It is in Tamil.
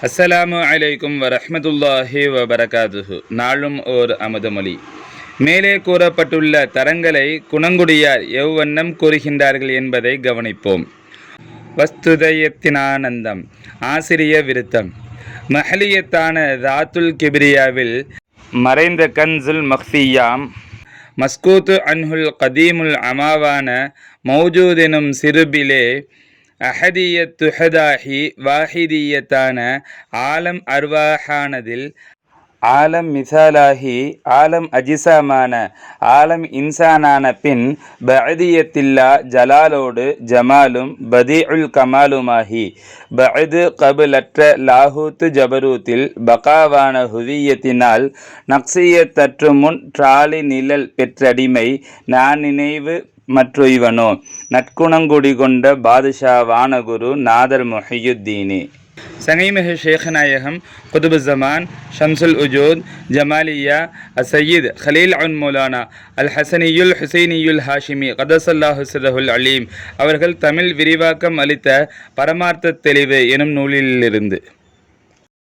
அஸ்ஸலாமு அலைக்கும் வரஹ்மத்துல்லாஹி வபரகாதுஹு. நாளும் ஓர் அமுதமொழி. மேலே கூறப்பட்டுள்ள தரங்களை குணங்குடியார் எவ்வண்ணம் கூறுகின்றார்கள் என்பதை கவனிப்போம். வஸ்துதயத்தினானந்தம். ஆசிரிய விருத்தம். மஹலியத்தான தாத்துல் கிபிரியாவில் மறைந்த கன்சுல் மக்ஃபியாம் மஸ்கூத்து அன்ஹுல் கதீமுல் அமாவான மௌஜூதெனும் சிறுபிலே அஹதியத்துஹதாஹி வாஹிதியத்தான ஆலம் அர்வாஹானதில் ஆலம் மிசாலாஹி ஆலம் அஜிசாமான ஆலம் இன்சானான பின் பஅதியத்தில்லா ஜலாலோடு ஜமாலும் பதீஉல் கமாலுமாகி பஅது கபுலற்ற லாஹூத்து ஜபரூத்தில் பகாவான ஹுவியத்தினால் நக்சியத்தற்று முன் ட்ராலி நிழல் பெற்றடிமை நான் நினைவு மற்றொய்வனோ நற்குணங்குடி கொண்ட பாதுஷா வானகுரு நாதர் முஹியுத்தீனி. சங்கைமிகு ஷேഖநாயகம் குதுபு ஜமான் ஷம்சுல் உஜூத் ஜமாலியா அசையீத் ஹலீல் அன் மௌலானா அல் ஹசனியுல் ஹுசைனியுல் ஹாஷிமி கதசல்லாஹு சிரஹுல் அலீம் அவர்கள் தமிழ் விரிவாக்கம் அளித்த பரமார்த்த தெளிவு எனும் நூலிலிருந்து